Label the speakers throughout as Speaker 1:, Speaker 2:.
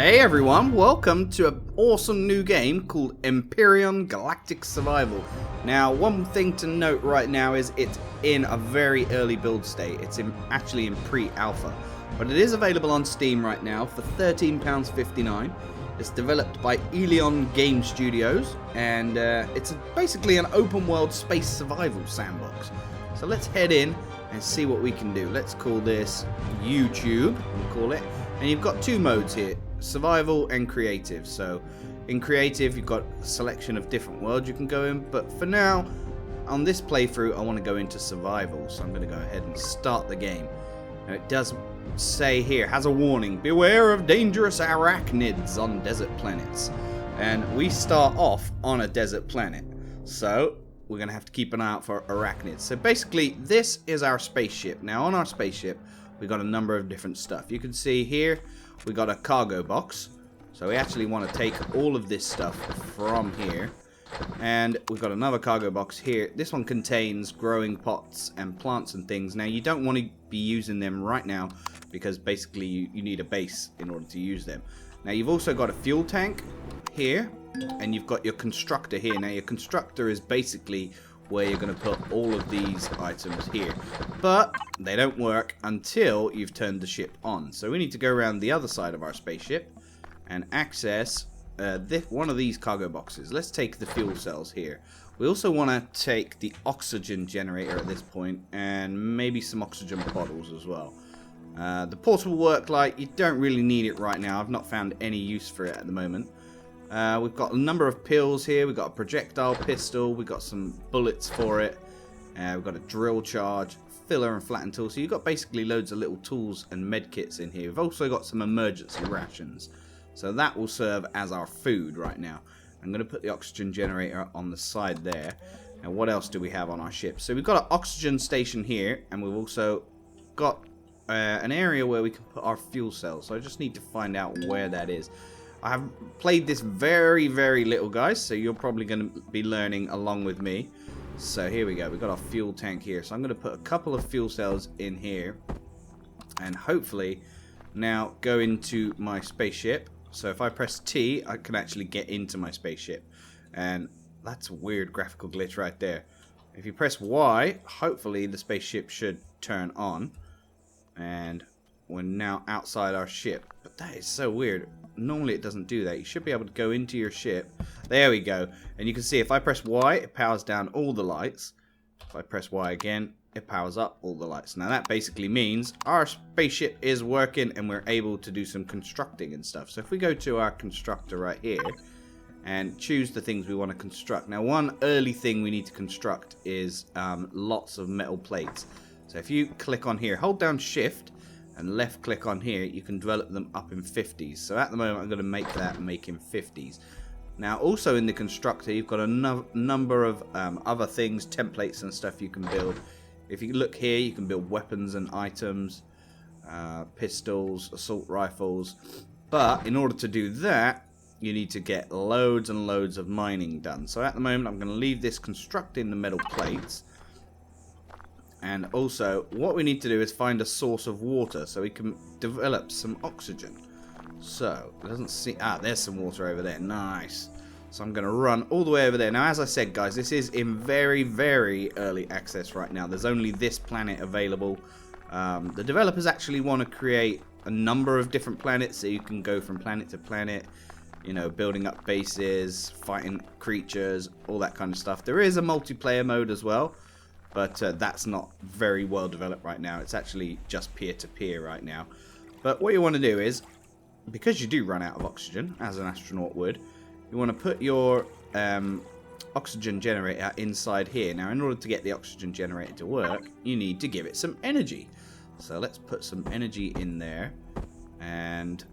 Speaker 1: Hey everyone, welcome to an awesome new game called Empyrion Galactic Survival. Now, one thing to note right now is it's in a very early build state. It's actually in pre-alpha, but it is available on Steam right now for £13.59. It's developed by Eleon Game Studios, and it's basically an open world space survival sandbox. So let's head in and see what we can do. Let's call this YouTube, we'll call it. And you've got two modes here, survival and creative. So in creative you've got a selection of different worlds you can go in, but for now on this playthrough I want to go into survival, so I'm going to go ahead and start the game. Now it does say here, has a warning, beware of dangerous arachnids on desert planets, and we start off on a desert planet, so we're going to have to keep an eye out for arachnids. So basically this is our spaceship. Now on our spaceship we got a number of different stuff. You can see here we got a cargo box, so we actually want to take all of this stuff from here, and we've got another cargo box here. This one contains growing pots and plants and things. Now you don't want to be using them right now because basically you need a base in order to use them. Now you've also got a fuel tank here, and you've got your constructor here. Now your constructor is basically where you're going to put all of these items here, but they don't work until you've turned the ship on. So we need to go around the other side of our spaceship and access one of these cargo boxes. Let's take the fuel cells here. We also want to take the oxygen generator at this point, and maybe some oxygen bottles as well. The portable work light, you don't really need it right now. I've not found any use for it at the moment. We've got a number of pills here. We've got a projectile pistol. We've got some bullets for it. We've got a drill charge, filler and flatten tool. So you've got basically loads of little tools and med kits in here. We've also got some emergency rations. So that will serve as our food right now. I'm going to put the oxygen generator on the side there. Now what else do we have on our ship? So we've got an oxygen station here, and we've also got an area where we can put our fuel cells. So I just need to find out where that is. I have played this very, very little, guys, so you're probably going to be learning along with me. So here we go. We've got our fuel tank here. So I'm going to put a couple of fuel cells in here, and hopefully now go into my spaceship. So if I press T, I can actually get into my spaceship. And that's a weird graphical glitch right there. If you press Y, hopefully the spaceship should turn on. And we're now outside our ship. But that is so weird. Normally it doesn't do that. You should be able to go into your ship. There we go. And you can see if I press Y, it powers down all the lights. If I press Y again, it powers up all the lights. Now that basically means our spaceship is working and we're able to do some constructing and stuff. So if we go to our constructor right here and choose the things we want to construct. Now one early thing we need to construct is lots of metal plates. So if you click on here, hold down Shift and left click on here, you can develop them up in 50s. So at the moment I'm going to make that make in 50s. Now also in the constructor you've got a number of other things, templates and stuff you can build. If you look here, you can build weapons and items, pistols, assault rifles. But in order to do that, you need to get loads and loads of mining done. So at the moment I'm going to leave this constructing the metal plates. And also, what we need to do is find a source of water so we can develop some oxygen. So, it doesn't see... Ah, there's some water over there. Nice. So I'm going to run all the way over there. Now, as I said, guys, this is in very, very early access right now. There's only this planet available. The developers actually want to create a number of different planets so you can go from planet to planet, you know, building up bases, fighting creatures, all that kind of stuff. There is a multiplayer mode as well. But that's not very well developed right now. It's actually just peer-to-peer right now. But what you want to do is, because you do run out of oxygen, as an astronaut would, you want to put your oxygen generator inside here. Now, in order to get the oxygen generator to work, you need to give it some energy. So let's put some energy in there. And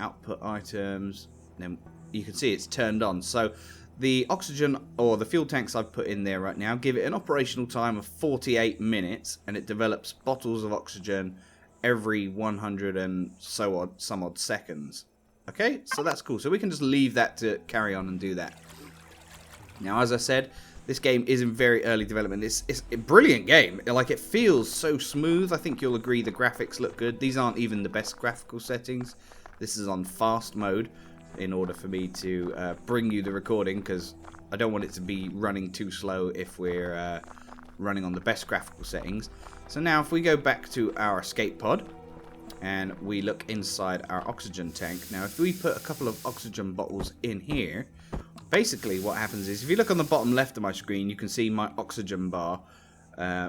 Speaker 1: output items. Then you can see it's turned on. So the oxygen, or the fuel tanks I've put in there right now, give it an operational time of 48 minutes, and it develops bottles of oxygen every 100 and some odd seconds. Okay, so that's cool. So we can just leave that to carry on and do that. Now, as I said, this game is in very early development. It's a brilliant game. Like, it feels so smooth. I think you'll agree the graphics look good. These aren't even the best graphical settings. This is on fast mode in order for me to bring you the recording, because I don't want it to be running too slow if we're running on the best graphical settings. So now if we go back to our escape pod and we look inside our oxygen tank. Now if we put a couple of oxygen bottles in here, basically what happens is, if you look on the bottom left of my screen, you can see my oxygen bar,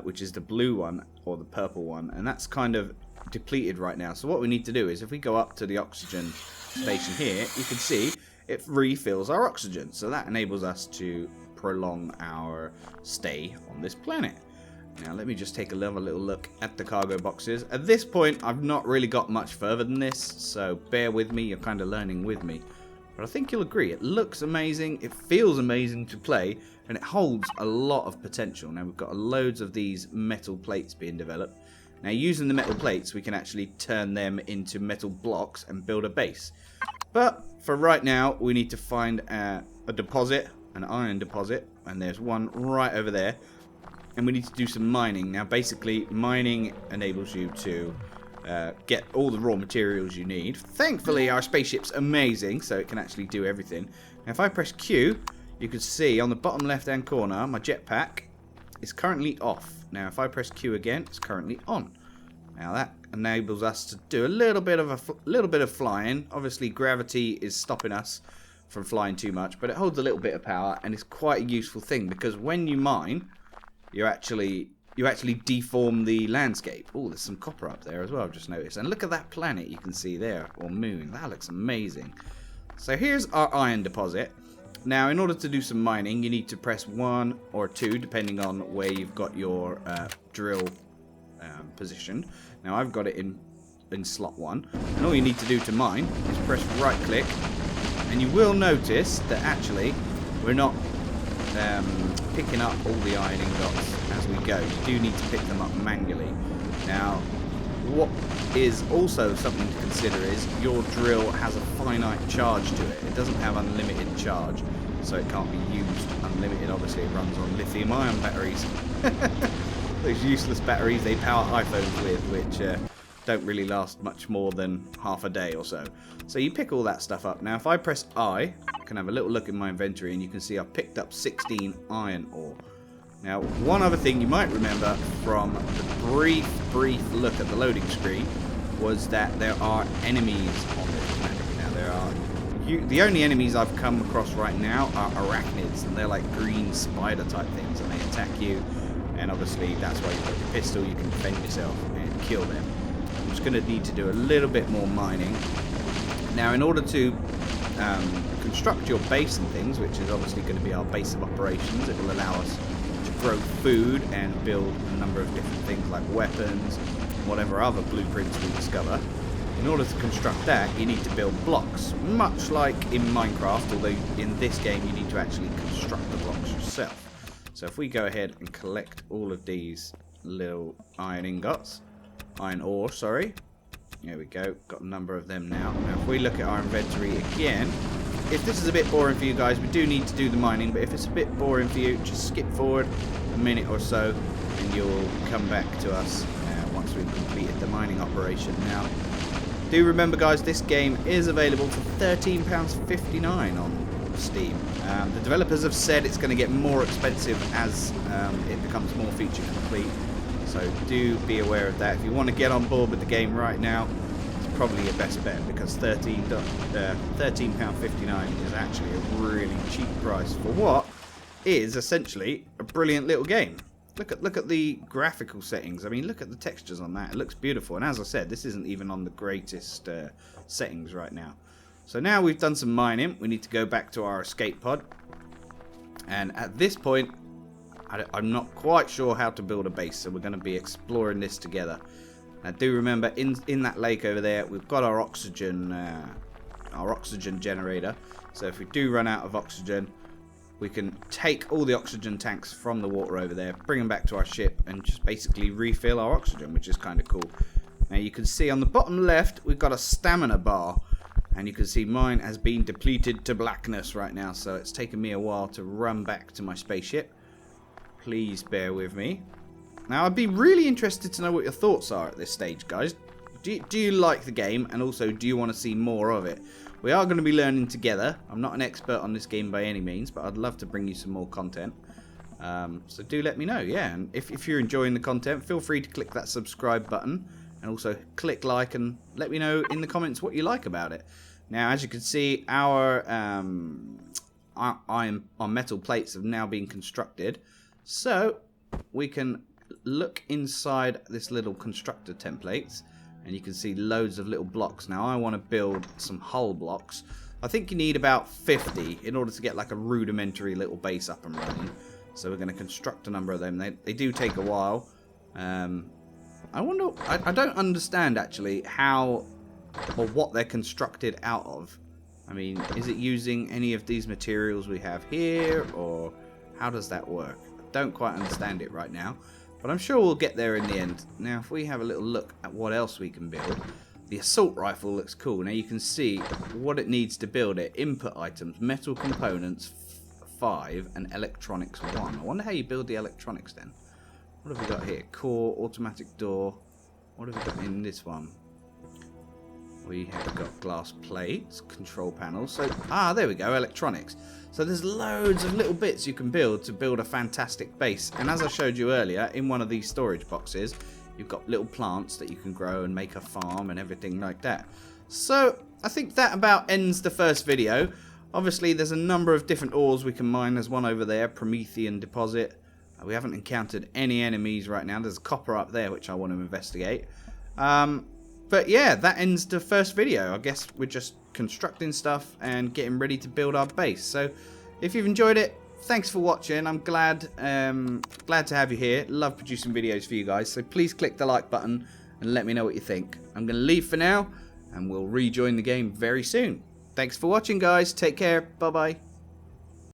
Speaker 1: which is the blue one or the purple one, and that's kind of depleted right now. So what we need to do is, if we go up to the oxygen station here, you can see it refills our oxygen. So that enables us to prolong our stay on this planet. Now let me just take a little look at the cargo boxes. At this point I've not really got much further than this, so bear with me, you're kind of learning with me. But I think you'll agree, it looks amazing, it feels amazing to play, and it holds a lot of potential. Now we've got loads of these metal plates being developed. Now using the metal plates we can actually turn them into metal blocks and build a base. But for right now we need to find a deposit, an iron deposit, and there's one right over there. And we need to do some mining. Now basically mining enables you to get all the raw materials you need. Thankfully our spaceship's amazing, so it can actually do everything. Now if I press Q, you can see on the bottom left hand corner my jetpack is currently off. Now if I press Q again, it's currently on. Now that enables us to do a little bit of flying. Obviously gravity is stopping us from flying too much, but it holds a little bit of power, and it's quite a useful thing, because when you mine, you actually deform the landscape. Oh, there's some copper up there as well, I've just noticed. And look at that planet you can see there, or moon. That looks amazing. So here's our iron deposit. Now in order to do some mining, you need to press 1 or 2 depending on where you've got your drill positioned. Now I've got it in slot 1, and all you need to do to mine is press right click, and you will notice that actually we're not picking up all the iron ingots as we go. You do need to pick them up manually. Now what is also something to consider is your drill has a finite charge to it. It doesn't have unlimited charge, so it can't be used unlimited. Obviously it runs on lithium ion batteries. Those useless batteries they power iPhones with, which don't really last much more than half a day or so. So you pick all that stuff up. Now if I press I can have a little look in my inventory, and you can see I've picked up 16 iron ore. Now one other thing you might remember from the brief look at the loading screen was that there are enemies on this planet. Now the only enemies I've come across right now are arachnids, and they're like green spider type things, and they attack you, and obviously that's why you've got your pistol, you can defend yourself and kill them. I'm just going to need to do a little bit more mining. Now in order to construct your base and things, which is obviously going to be our base of operations, it will allow us to grow food and build a number of different things like weapons, whatever other blueprints we discover. In order to construct that, you need to build blocks, much like in Minecraft, although in this game you need to actually construct the blocks yourself. So if we go ahead and collect all of these little iron ingots, iron ore, sorry. There we go, got a number of them now. Now if we look at our inventory again, if this is a bit boring for you guys, we do need to do the mining, but if it's a bit boring for you, just skip forward a minute or so and you'll come back to us once we've completed the mining operation. Now, do remember guys, this game is available for £13.59 on Steam. The developers have said it's going to get more expensive as it becomes more feature complete. So do be aware of that. If you want to get on board with the game right now, it's probably your best bet, because £13.59 is actually a really cheap price for what is essentially a brilliant little game. Look at the graphical settings. I mean, look at the textures on that. It looks beautiful. And as I said, this isn't even on the greatest settings right now. So now we've done some mining, we need to go back to our escape pod. And at this point, I'm not quite sure how to build a base, so we're going to be exploring this together. Now do remember, in that lake over there, we've got our oxygen generator. So if we do run out of oxygen, we can take all the oxygen tanks from the water over there, bring them back to our ship, and just basically refill our oxygen, which is kind of cool. Now you can see on the bottom left, we've got a stamina bar. And you can see mine has been depleted to blackness right now, so it's taken me a while to run back to my spaceship. Please bear with me. Now I'd be really interested to know what your thoughts are at this stage, guys. Do you like the game, and also do you want to see more of it? We are going to be learning together. I'm not an expert on this game by any means, but I'd love to bring you some more content. So do let me know, yeah. And if you're enjoying the content, feel free to click that subscribe button, and also click like, and let me know in the comments what you like about it. Now, as you can see, our metal plates have now been constructed, so we can look inside this little constructor templates, and you can see loads of little blocks. Now, I want to build some hull blocks. I think you need about 50 in order to get like a rudimentary little base up and running. So we're going to construct a number of them. They do take a while. I wonder, I don't understand actually how or what they're constructed out of. I mean, is it using any of these materials we have here, or how does that work? I don't quite understand it right now, but I'm sure we'll get there in the end. Now, if we have a little look at what else we can build, the assault rifle looks cool. Now you can see what it needs to build it. Input items, metal components 5, and electronics 1. I wonder how you build the electronics then. What have we got here? Core, automatic door. What have we got in this one? We have got glass plates, control panels. So, there we go, electronics. So there's loads of little bits you can build to build a fantastic base. And as I showed you earlier, in one of these storage boxes, you've got little plants that you can grow and make a farm and everything like that. So I think that about ends the first video. Obviously, there's a number of different ores we can mine. There's one over there, Promethean deposit. We haven't encountered any enemies right now. There's a copper up there, which I want to investigate. But yeah, that ends the first video. I guess we're just constructing stuff and getting ready to build our base. So if you've enjoyed it, thanks for watching. I'm glad to have you here. Love producing videos for you guys. So please click the like button and let me know what you think. I'm going to leave for now, and we'll rejoin the game very soon. Thanks for watching, guys. Take care. Bye-bye.